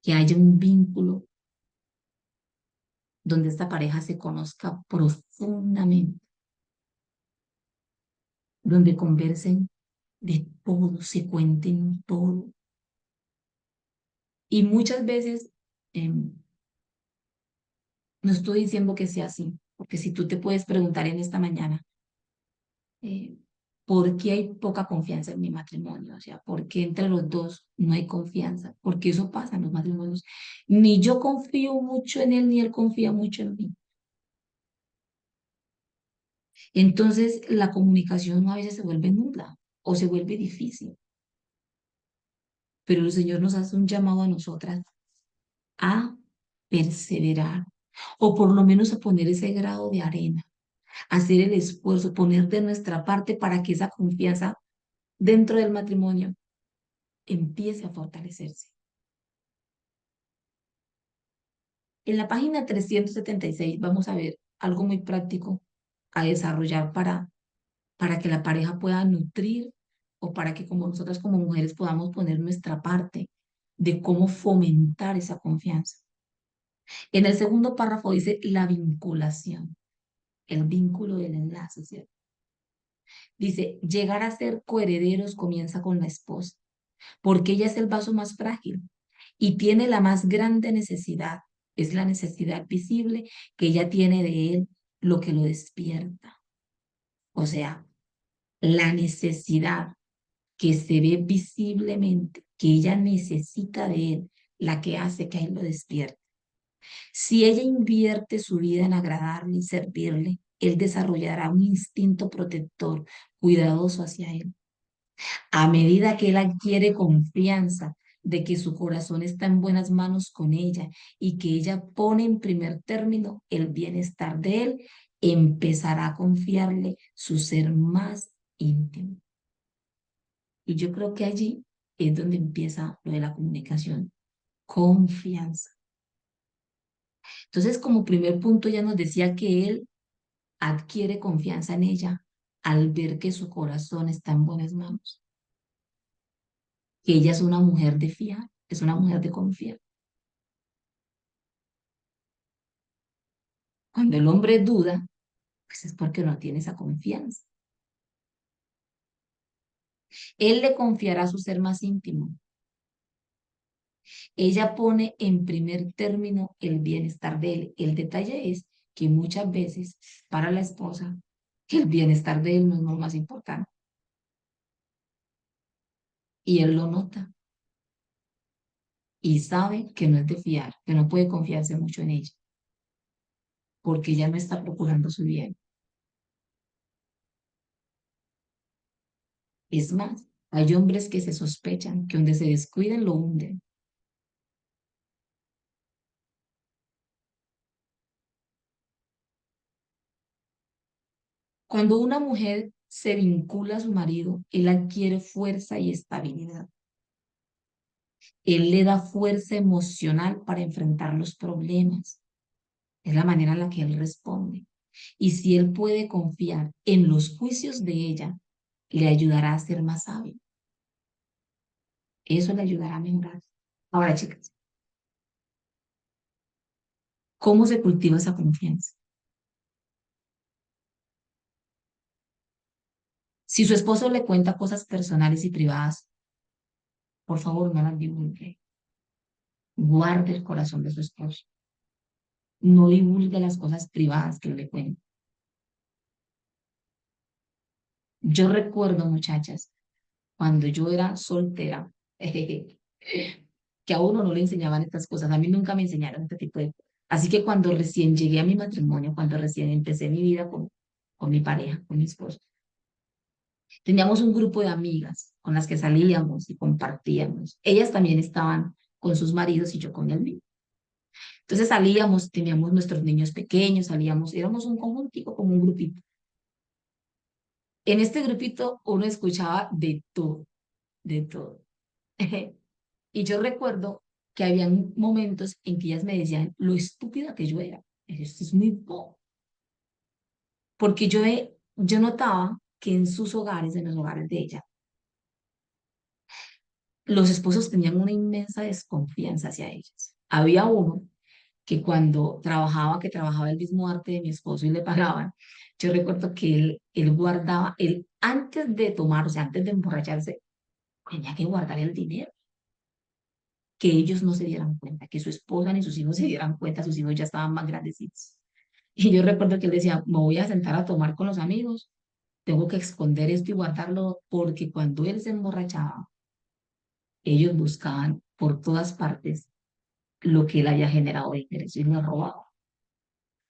que haya un vínculo donde esta pareja se conozca profundamente, donde conversen de todo, se cuenten todo. Y muchas veces, no estoy diciendo que sea así, porque si tú te puedes preguntar en esta mañana, eh, ¿por qué hay poca confianza en mi matrimonio? O sea, ¿por qué entre los dos no hay confianza? Porque eso pasa en los matrimonios. Ni yo confío mucho en él, ni él confía mucho en mí. Entonces, la comunicación a veces se vuelve nula o se vuelve difícil. Pero el Señor nos hace un llamado a nosotras a perseverar o por lo menos a poner ese grado de arena, hacer el esfuerzo, poner de nuestra parte para que esa confianza dentro del matrimonio empiece a fortalecerse. En la página 376 vamos a ver algo muy práctico a desarrollar para que la pareja pueda nutrir o para que como nosotras como mujeres podamos poner nuestra parte de cómo fomentar esa confianza. En el segundo párrafo dice la vinculación, el vínculo del enlace, ¿cierto? Dice, llegar a ser coherederos comienza con la esposa, porque ella es el vaso más frágil y tiene la más grande necesidad. Es la necesidad visible que ella tiene de él, lo que lo despierta. O sea, la necesidad que se ve visiblemente, que ella necesita de él, la que hace que él lo despierte. Si ella invierte su vida en agradarle y servirle, él desarrollará un instinto protector, cuidadoso hacia él. A medida que él adquiere confianza de que su corazón está en buenas manos con ella y que ella pone en primer término el bienestar de él, empezará a confiarle su ser más íntimo. Y yo creo que allí es donde empieza lo de la comunicación, confianza. Entonces, como primer punto, ya nos decía que él adquiere confianza en ella al ver que su corazón está en buenas manos, que ella es una mujer de fiar, es una mujer de confiar. Cuando el hombre duda, pues es porque no tiene esa confianza. Él le confiará su ser más íntimo. Ella pone en primer término el bienestar de él. El detalle es que muchas veces para la esposa el bienestar de él no es lo más importante. Y él lo nota y sabe que no es de fiar, que no puede confiarse mucho en ella, porque ella no está procurando su bien. Es más, hay hombres que se sospechan que donde se descuiden lo hunden. Cuando una mujer se vincula a su marido, él adquiere fuerza y estabilidad. Él le da fuerza emocional para enfrentar los problemas. Es la manera en la que él responde. Y si él puede confiar en los juicios de ella, le ayudará a ser más sabio. Eso le ayudará a mejorar. Ahora, chicas, ¿cómo se cultiva esa confianza? Si su esposo le cuenta cosas personales y privadas, por favor, no las divulgue. Guarde el corazón de su esposo. No divulgue las cosas privadas que le cuenta. Yo recuerdo, muchachas, cuando yo era soltera, que a uno no le enseñaban estas cosas. A mí nunca me enseñaron este tipo de cosas. Así que cuando recién llegué a mi matrimonio, cuando recién empecé mi vida con mi pareja, con mi esposo, teníamos un grupo de amigas con las que salíamos y compartíamos. Ellas también estaban con sus maridos y yo con el mío. Entonces salíamos, teníamos nuestros niños pequeños, salíamos, éramos un conjuntico, como un grupito. En este grupito uno escuchaba de todo, de todo. Y yo recuerdo que había momentos en que ellas me decían lo estúpida que yo era. Esto es muy poco. Porque yo notaba que en sus hogares, en los hogares de ella, los esposos tenían una inmensa desconfianza hacia ellas. Había uno que cuando trabajaba, que trabajaba el mismo arte de mi esposo y le pagaban, yo recuerdo que él guardaba, él antes de tomar, o sea, antes de emborracharse, tenía que guardar el dinero, que ellos no se dieran cuenta, que su esposa ni sus hijos se dieran cuenta, sus hijos ya estaban más grandecitos. Y yo recuerdo que él decía, me voy a sentar a tomar con los amigos, tengo que esconder esto y guardarlo, porque cuando él se emborrachaba, ellos buscaban por todas partes lo que él había generado de ingreso y lo robaba.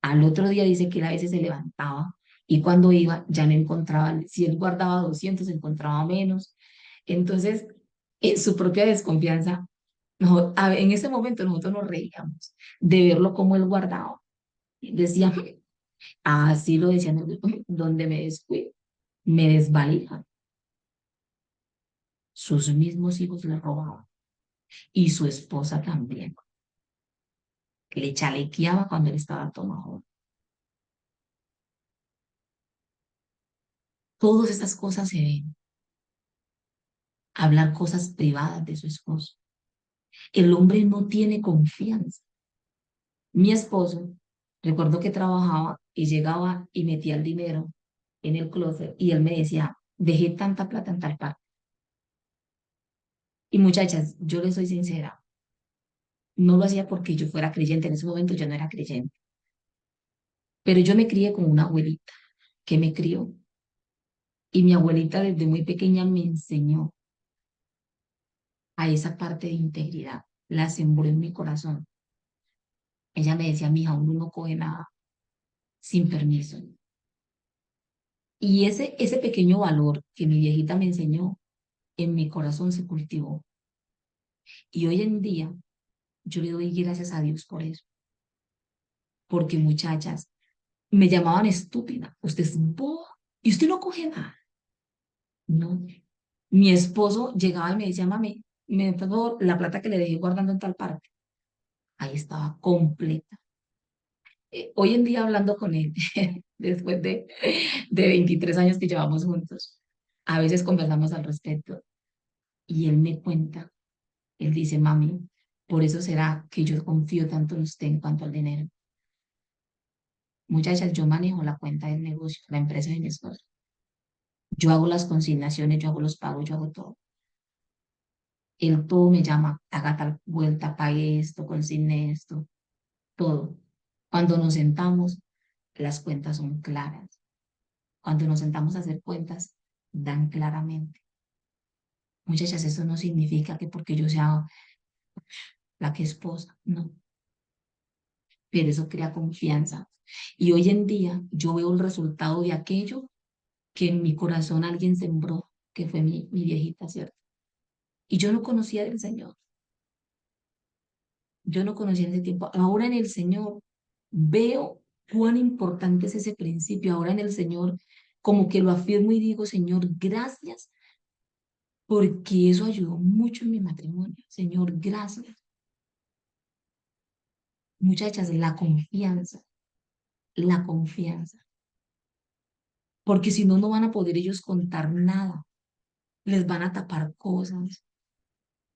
Al otro día dice que él a veces se levantaba y cuando iba ya no encontraba, si él guardaba 200 encontraba menos. Entonces, su propia desconfianza, en ese momento nosotros nos reíamos de verlo como él guardaba. Decía, así lo decían, donde me descuido, me desvalija. Sus mismos hijos le robaban y su esposa también. Le chalequeaba cuando él estaba tomado. Todas esas cosas se ven. Hablar cosas privadas de su esposo. El hombre no tiene confianza. Mi esposo, recuerdo que trabajaba y llegaba y metía el dinero en el closet y él me decía, dejé tanta plata en tal parte. Y muchachas, yo les soy sincera, no lo hacía porque yo fuera creyente, en ese momento yo no era creyente, pero yo me crié con una abuelita que me crió y mi abuelita desde muy pequeña me enseñó a esa parte de integridad, la sembró en mi corazón. Ella me decía, mija, uno no coge nada sin permiso. Y ese pequeño valor que mi viejita me enseñó, en mi corazón se cultivó. Y hoy en día yo le doy gracias a Dios por eso. Porque muchachas, me llamaban estúpida. Usted es boba y usted no coge nada. No. Mi esposo llegaba y me decía, mami, me pagó la plata que le dejé guardando en tal parte. Ahí estaba completa. Hoy en día hablando con él, después de 23 años que llevamos juntos, a veces conversamos al respecto y él me cuenta. Él dice, mami, por eso será que yo confío tanto en usted en cuanto al dinero. Muchachas, yo manejo la cuenta del negocio, la empresa de mi esposo. Yo hago las consignaciones, yo hago los pagos, yo hago todo. Él todo me llama, haga tal vuelta, pague esto, consigne esto, todo. Cuando nos sentamos, las cuentas son claras. Cuando nos sentamos a hacer cuentas, dan claramente. Muchachas, eso no significa que porque yo sea la que esposa, no, pero eso crea confianza. Y hoy en día yo veo el resultado de aquello que en mi corazón alguien sembró, que fue mi viejita, ¿cierto? Y yo no conocía del Señor, yo no conocía en ese tiempo. Ahora en el Señor veo cuán importante es ese principio. Ahora en el Señor como que lo afirmo y digo, Señor, gracias, porque eso ayudó mucho en mi matrimonio. Señor, gracias. Muchachas, la confianza. la confianza, porque si no, no van a poder ellos contar nada, les van a tapar cosas,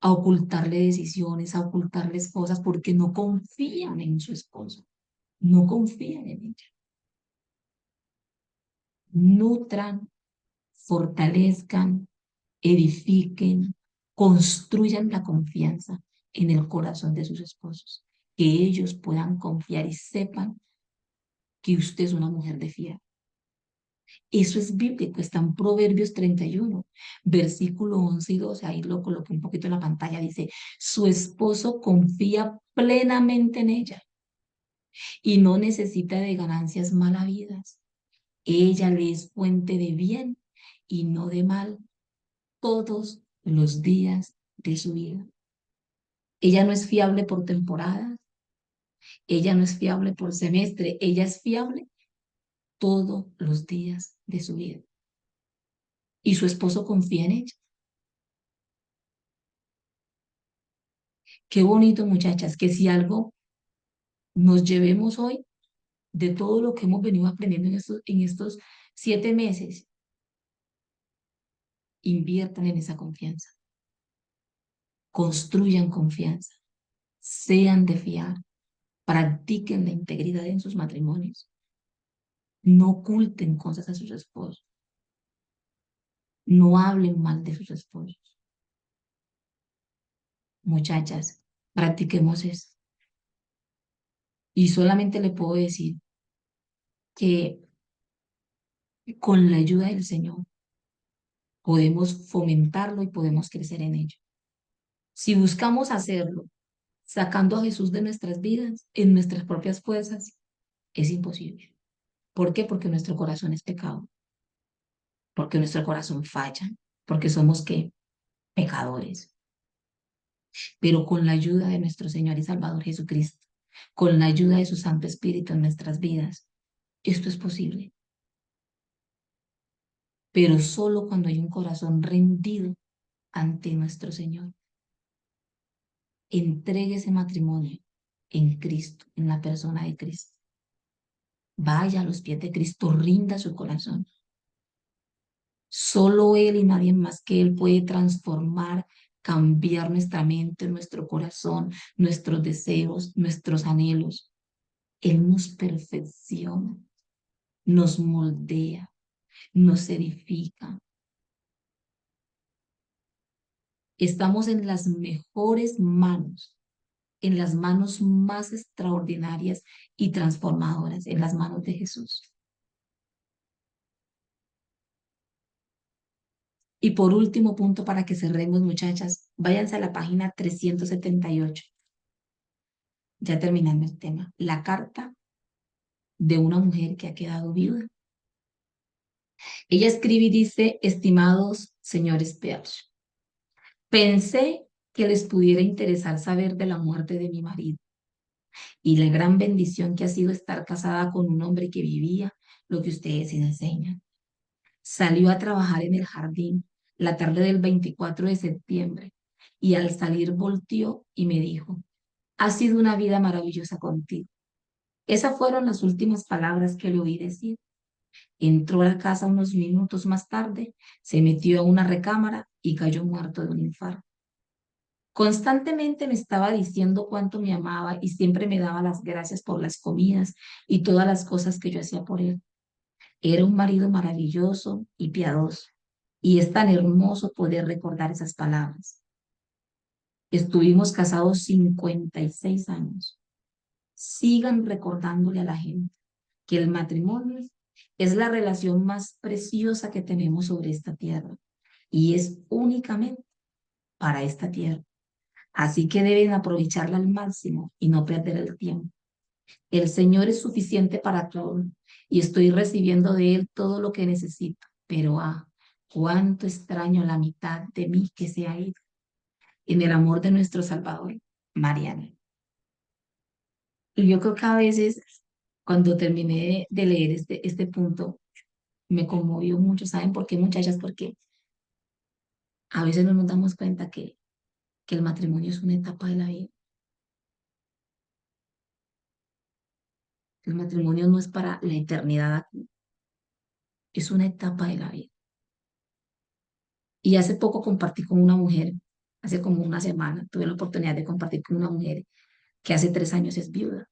a ocultarle decisiones, a ocultarles cosas, porque no confían en su esposo, no confían en ella. Nutran, fortalezcan, edifiquen, construyan la confianza en el corazón de sus esposos, que ellos puedan confiar y sepan que usted es una mujer de fiar. Eso es bíblico, está en Proverbios 31, versículo 11 y 12. Ahí lo coloqué un poquito en la pantalla. Dice, su esposo confía plenamente en ella y no necesita de ganancias mal habidas. Ella le es fuente de bien y no de mal todos los días de su vida. Ella no es fiable por temporadas, ella no es fiable por semestre, ella es fiable todos los días de su vida. Y su esposo confía en ella. Qué bonito, muchachas, que si algo nos llevemos hoy de todo lo que hemos venido aprendiendo en estos 7 meses, inviertan en esa confianza, construyan confianza, sean de fiar, practiquen la integridad en sus matrimonios, no oculten cosas a sus esposos, no hablen mal de sus esposos. Muchachas, practiquemos eso. Y solamente le puedo decir que con la ayuda del Señor podemos fomentarlo y podemos crecer en ello. Si buscamos hacerlo sacando a Jesús de nuestras vidas, en nuestras propias fuerzas, es imposible. ¿Por qué? Porque nuestro corazón es pecado, porque nuestro corazón falla, porque somos ¿qué? Pecadores. Pero con la ayuda de nuestro Señor y Salvador Jesucristo, con la ayuda de su Santo Espíritu en nuestras vidas, esto es posible. Pero solo cuando hay un corazón rendido ante nuestro Señor. Entregue ese matrimonio en Cristo, en la persona de Cristo. Vaya a los pies de Cristo, rinda su corazón. Solo Él y nadie más que Él puede transformar, cambiar nuestra mente, nuestro corazón, nuestros deseos, nuestros anhelos. Él nos perfecciona, nos moldea, nos edifica. Estamos en las mejores manos, en las manos más extraordinarias y transformadoras, en las manos de Jesús. Y por último punto, para que cerremos, muchachas, váyanse a la página 378. Ya terminando el tema. La carta de una mujer que ha quedado viuda. Ella escribe y dice, estimados señores Pearce, pensé que les pudiera interesar saber de la muerte de mi marido y la gran bendición que ha sido estar casada con un hombre que vivía lo que ustedes enseñan. Salió a trabajar en el jardín la tarde del 24 de septiembre y al salir volteó y me dijo, ha sido una vida maravillosa contigo. Esas fueron las últimas palabras que le oí decir. Entró a la casa unos minutos más tarde, se metió a una recámara y cayó muerto de un infarto. Constantemente me estaba diciendo cuánto me amaba y siempre me daba las gracias por las comidas y todas las cosas que yo hacía por él. Era un marido maravilloso y piadoso, y es tan hermoso poder recordar esas palabras. Estuvimos casados 56 años. Sigan recordándole a la gente que el matrimonio es la relación más preciosa que tenemos sobre esta tierra y es únicamente para esta tierra. Así que deben aprovecharla al máximo y no perder el tiempo. El Señor es suficiente para todo y estoy recibiendo de Él todo lo que necesito, pero cuánto extraño la mitad de mí que se ha ido. En el amor de nuestro Salvador, Mariana. Y yo creo que a veces, cuando terminé de leer este punto, me conmovió mucho. ¿Saben por qué, muchachas? Porque a veces no nos damos cuenta que el matrimonio es una etapa de la vida. El matrimonio no es para la eternidad aquí, es una etapa de la vida. Y hace poco compartí con una mujer, hace como una semana, tuve la oportunidad de compartir con una mujer que hace 3 años es viuda.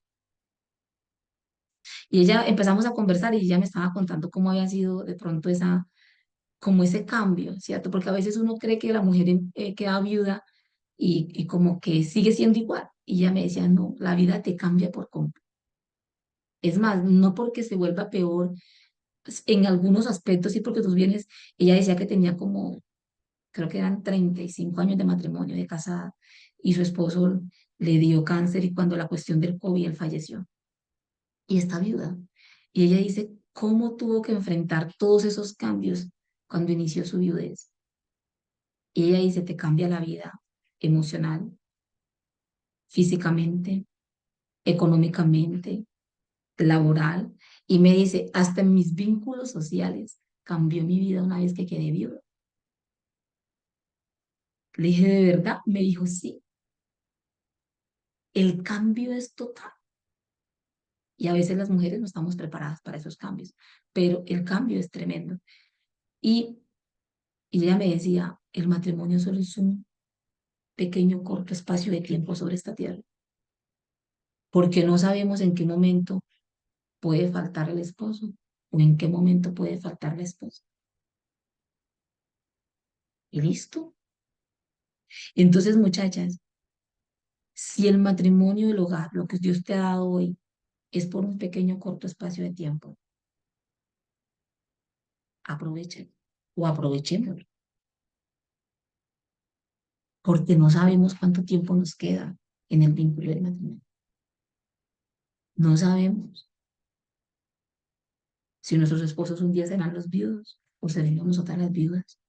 Y ella empezamos a conversar y ella me estaba contando cómo había sido de pronto como ese cambio, ¿cierto? Porque a veces uno cree que la mujer queda viuda y como que sigue siendo igual. Y ella me decía, no, la vida te cambia por completo. Es más, no porque se vuelva peor, pues, en algunos aspectos, sí, porque tú vienes, ella decía que tenía como, creo que eran 35 años de matrimonio, de casada, y su esposo le dio cáncer y cuando la cuestión del COVID, él falleció. Y está viuda. Y ella dice, ¿cómo tuvo que enfrentar todos esos cambios cuando inició su viudez? Y ella dice, te cambia la vida emocional, físicamente, económicamente, laboral. Y me dice, hasta en mis vínculos sociales cambió mi vida una vez que quedé viuda. Le dije, ¿de verdad? Me dijo, sí, el cambio es total. Y a veces las mujeres no estamos preparadas para esos cambios, pero el cambio es tremendo. Y, y ella me decía, el matrimonio solo es un pequeño, corto espacio de tiempo sobre esta tierra, porque no sabemos en qué momento puede faltar el esposo o en qué momento puede faltar la esposa. Y listo. Entonces, muchachas, si el matrimonio, el hogar, lo que Dios te ha dado hoy, es por un pequeño, corto espacio de tiempo, aprovechen o aprovechémoslo, porque no sabemos cuánto tiempo nos queda en el vínculo del matrimonio. No sabemos si nuestros esposos un día serán los viudos o seremos nosotras las viudas,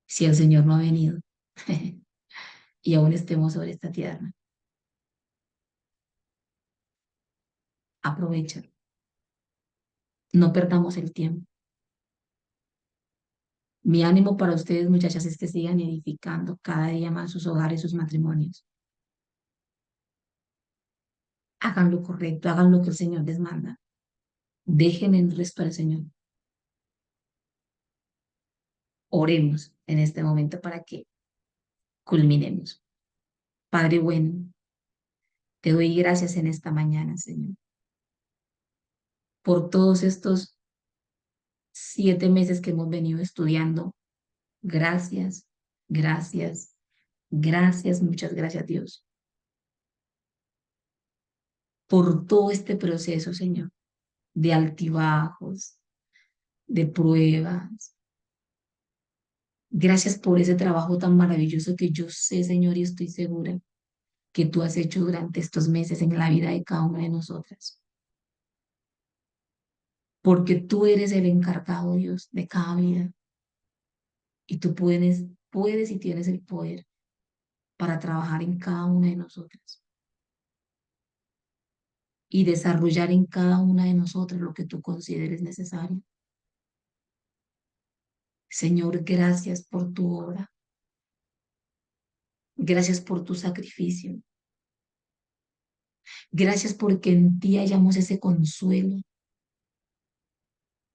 si el Señor no ha venido y aún estemos sobre esta tierra. Aprovecha, no perdamos el tiempo. Mi ánimo para ustedes, muchachas, es que sigan edificando cada día más sus hogares, sus matrimonios. Hagan lo correcto, hagan lo que el Señor les manda. Dejen el resto al Señor. Oremos en este momento para que culminemos. Padre bueno, te doy gracias en esta mañana, Señor, por todos estos 7 meses que hemos venido estudiando. Gracias, gracias, gracias, muchas gracias, Dios, por todo este proceso, Señor, de altibajos, de pruebas. Gracias por ese trabajo tan maravilloso que yo sé, Señor, y estoy segura que tú has hecho durante estos meses en la vida de cada una de nosotras. Porque tú eres el encargado, Dios, de cada vida. Y tú puedes y tienes el poder para trabajar en cada una de nosotras y desarrollar en cada una de nosotras lo que tú consideres necesario. Señor, gracias por tu obra. Gracias por tu sacrificio. Gracias porque en ti hallamos ese consuelo,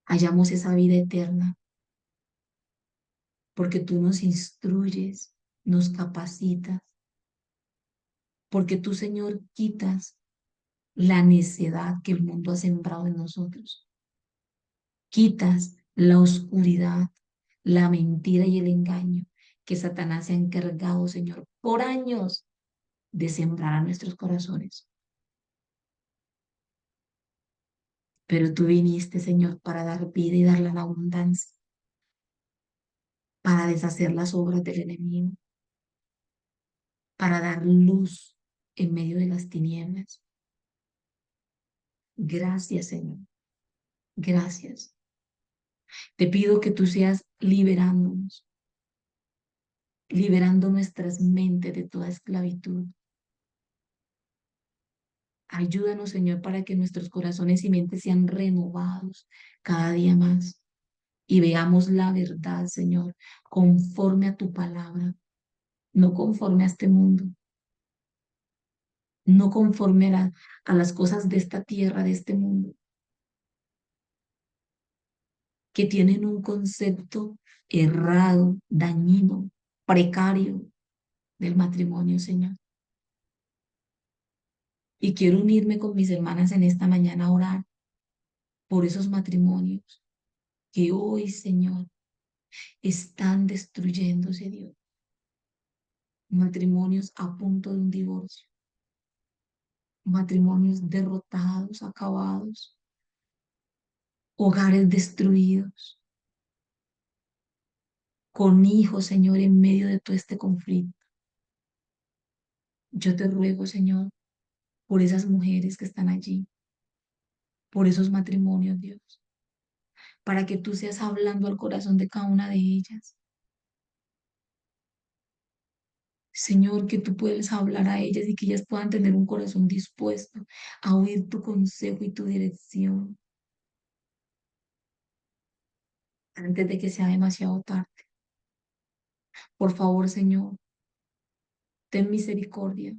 hallamos esa vida eterna, porque tú nos instruyes, nos capacitas, porque tú, Señor, quitas la necedad que el mundo ha sembrado en nosotros. Quitas la oscuridad, la mentira y el engaño que Satanás se ha encargado, Señor, por años de sembrar a nuestros corazones. Pero tú viniste, Señor, para dar vida y darla en abundancia, para deshacer las obras del enemigo, para dar luz en medio de las tinieblas. Gracias, Señor. Gracias. Te pido que tú seas liberándonos, liberando nuestras mentes de toda esclavitud. Ayúdanos, Señor, para que nuestros corazones y mentes sean renovados cada día más y veamos la verdad, Señor, conforme a tu palabra, no conforme a este mundo. no conforme a las cosas de esta tierra, de este mundo, que tienen un concepto errado, dañino, precario del matrimonio, Señor. Y quiero unirme con mis hermanas en esta mañana a orar por esos matrimonios que hoy, Señor, están destruyéndose, Dios. Matrimonios a punto de un divorcio, matrimonios derrotados, acabados, hogares destruidos, con hijos, Señor, en medio de todo este conflicto. Yo te ruego, Señor, por esas mujeres que están allí, por esos matrimonios, Dios, para que tú seas hablando al corazón de cada una de ellas. Señor, que tú puedes hablar a ellas y que ellas puedan tener un corazón dispuesto a oír tu consejo y tu dirección antes de que sea demasiado tarde. Por favor, Señor, ten misericordia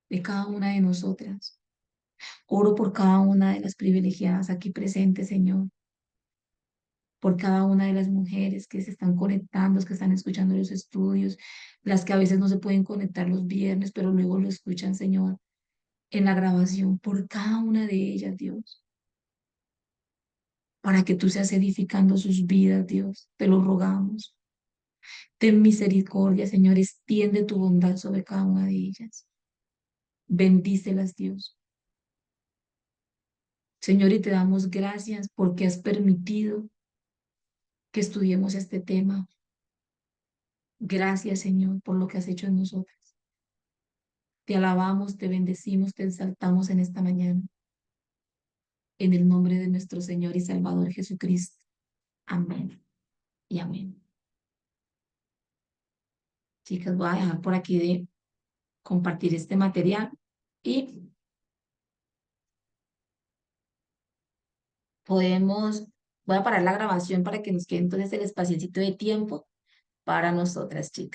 de cada una de nosotras. Oro por cada una de las privilegiadas aquí presentes, Señor, por cada una de las mujeres que se están conectando, que están escuchando los estudios, las que a veces no se pueden conectar los viernes, pero luego lo escuchan, Señor, en la grabación, por cada una de ellas, Dios, para que tú seas edificando sus vidas, Dios, te lo rogamos. Ten misericordia, Señor, extiende tu bondad sobre cada una de ellas. Bendícelas, Dios. Señor, y te damos gracias porque has permitido que estudiemos este tema. Gracias, Señor, por lo que has hecho en nosotras. Te alabamos, te bendecimos, te exaltamos en esta mañana. En el nombre de nuestro Señor y Salvador Jesucristo. Amén y amén. Chicas, voy a dejar por aquí de compartir este material y podemos, voy a parar la grabación para que nos quede entonces el espaciocito de tiempo para nosotras, chicas.